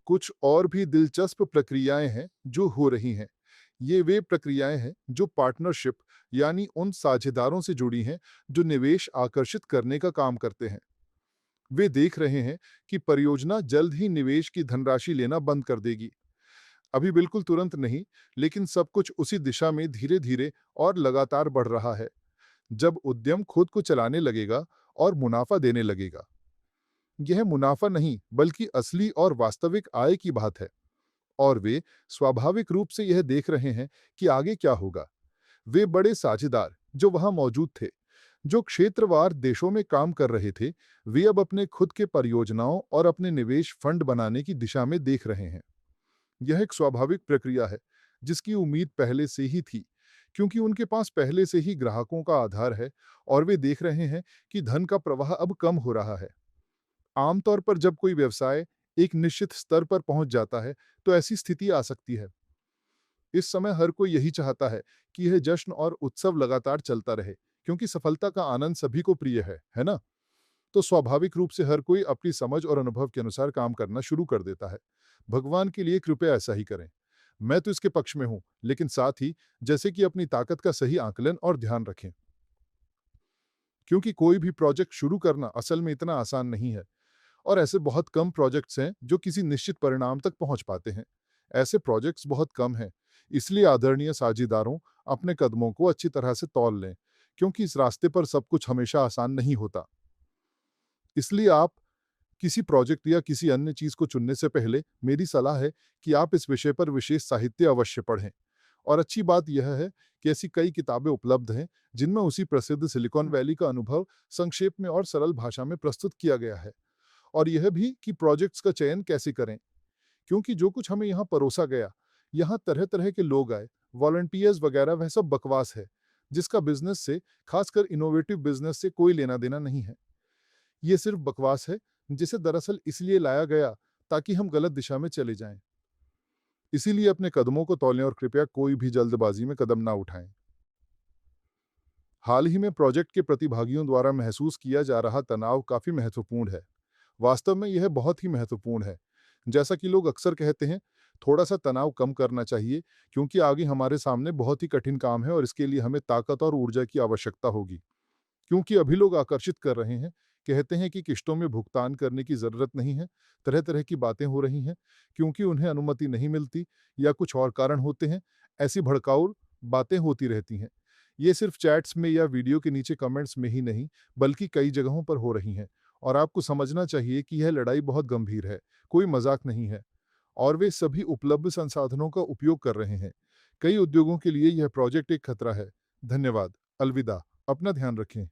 कुछ और भी दिलचस्प प्रक्रियाएं हैं जो हो रही हैं। ये वे प्रक्रियाएं हैं जो पार्टनरशिप यानी उन साझेदारों से जुड़ी हैं जो निवेश आकर्षित करने का काम करते हैं। वे देख रहे हैं कि परियोजना जल्द ही निवेश की धनराशि लेना बंद कर देगी। अभी बिल्कुल तुरंत नहीं, लेकिन सब कुछ उसी दिशा में धीरे-धीरे और लगातार बढ़ रहा है। जब उद्यम खुद को चलाने लगेगा और मुनाफा देने लगेगा। यह मुनाफा नहीं, बल्कि असली और वास्तविक आय की बात है। और वे स्वाभाविक रूप से यह देख रहे हैं कि आगे क्या होगा। वे बड़े साझेदार जो वहां मौजूद थे, जो क्षेत्रवार देशों में काम कर रहे थे, वे अब अपने खुद के परियोजनाओं और अपने निवेश फंड बनाने की दिशा में देख रहे हैं। यह एक स्वाभाविक प्रक्रिया है जिसकी उम्मीद पहले से ही थी, क्योंकि उनके पास पहले से ही ग्राहकों का आधार है और वे देख रहे हैं कि धन का प्रवाह अब कम हो रहा है। आमतौर पर जब कोई व्यवसाय एक निश्चित स्तर पर पहुंच जाता है, तो ऐसी स्थिति आ सकती है। इस समय हर कोई यही चाहता है कि यह जश्न और उत्सव लगातार चलता रहे, क्योंकि सफलता का आनंद सभी को प्रिय है ना? तो स्वाभाविक रूप से हर कोई अपनी समझ और अनुभव के अनुसार काम करना शुरू कर देता है। भगवान के लिए कृपया ऐसा ही करें। मैं तो इसके पक्ष में हूँ, लेकिन साथ ही जैसे कि अपनी ताकत का सही आकलन और ध्यान रखें। क्योंकि कोई भी प्रोजेक्ट शुरू करना असल में इतना आसान नहीं है और ऐसे बहुत कम प्रोजेक्ट्स हैं जो किसी निश्चित परिणाम तक पहुंच पाते हैं। ऐसे प्रोजेक्ट्स बहुत कम हैं। इसलिए आदरणीय साझेदारों, अपने कदमों को अच्छी तरह से तौल लें, क्योंकि इस रास्ते पर सब कुछ हमेशा आसान नहीं होता। इसलिए आप किसी प्रोजेक्ट या किसी अन्य चीज को चुनने से पहले मेरी सलाह है कि आप इस विषय पर विशेष साहित्य अवश्य पढ़ें। और अच्छी बात यह है कि ऐसी कई किताबें उपलब्ध हैं जिनमें उसी प्रसिद्ध सिलिकॉन वैली का अनुभव संक्षेप में और सरल भाषा में प्रस्तुत किया गया है। और यह भी कि प्रोजेक्ट्स का चयन कैसे करें, क्योंकि जो कुछ हमें यहाँ परोसा गया, यहाँ तरह तरह के लोग आए, वॉलंटियर्स वगैरह, वह सब बकवास है जिसका बिजनेस से, खासकर इनोवेटिव बिजनेस से कोई लेना देना नहीं है। ये सिर्फ बकवास है जिसे दरअसल इसलिए लाया गया ताकि हम गलत दिशा में चले जाएं। इसीलिए अपने कदमों को तौलें और कृपया कोई भी जल्दबाजी में कदम ना उठाएं। हाल ही में प्रोजेक्ट के प्रतिभागियों द्वारा महसूस किया जा रहा तनाव काफी महत्वपूर्ण है। वास्तव में यह बहुत ही महत्वपूर्ण है। जैसा कि लोग अक्सर कहते हैं, थोड़ा सा तनाव कम करना चाहिए, क्योंकि आगे हमारे सामने बहुत ही कठिन काम है और इसके लिए हमें ताकत और ऊर्जा की आवश्यकता होगी। क्योंकि अभी लोग आकर्षित कर रहे हैं, कहते हैं कि किश्तों में भुगतान करने की ज़रूरत नहीं है, तरह-तरह की बातें हो रही हैं, क्योंकि उन्हें अनुमति नहीं मिलती या कुछ और कारण होते हैं, ऐसी भड़काऊ बातें होती रहती हैं। ये सिर्फ चैट्स में या वीडियो के नीचे कमेंट्स में ही नहीं, बल्कि कई जगहों पर हो रही हैं। और आपको समझना चाहिए कि यह लड़ाई बहुत गंभीर है, कोई मजाक नहीं है। और वे सभी उपलब्ध संसाधनों का उपयोग कर रहे हैं। कई उद्योगों के लिए यह प्रोजेक्ट एक खतरा है। धन्यवाद। अलविदा। अपना ध्यान रखें।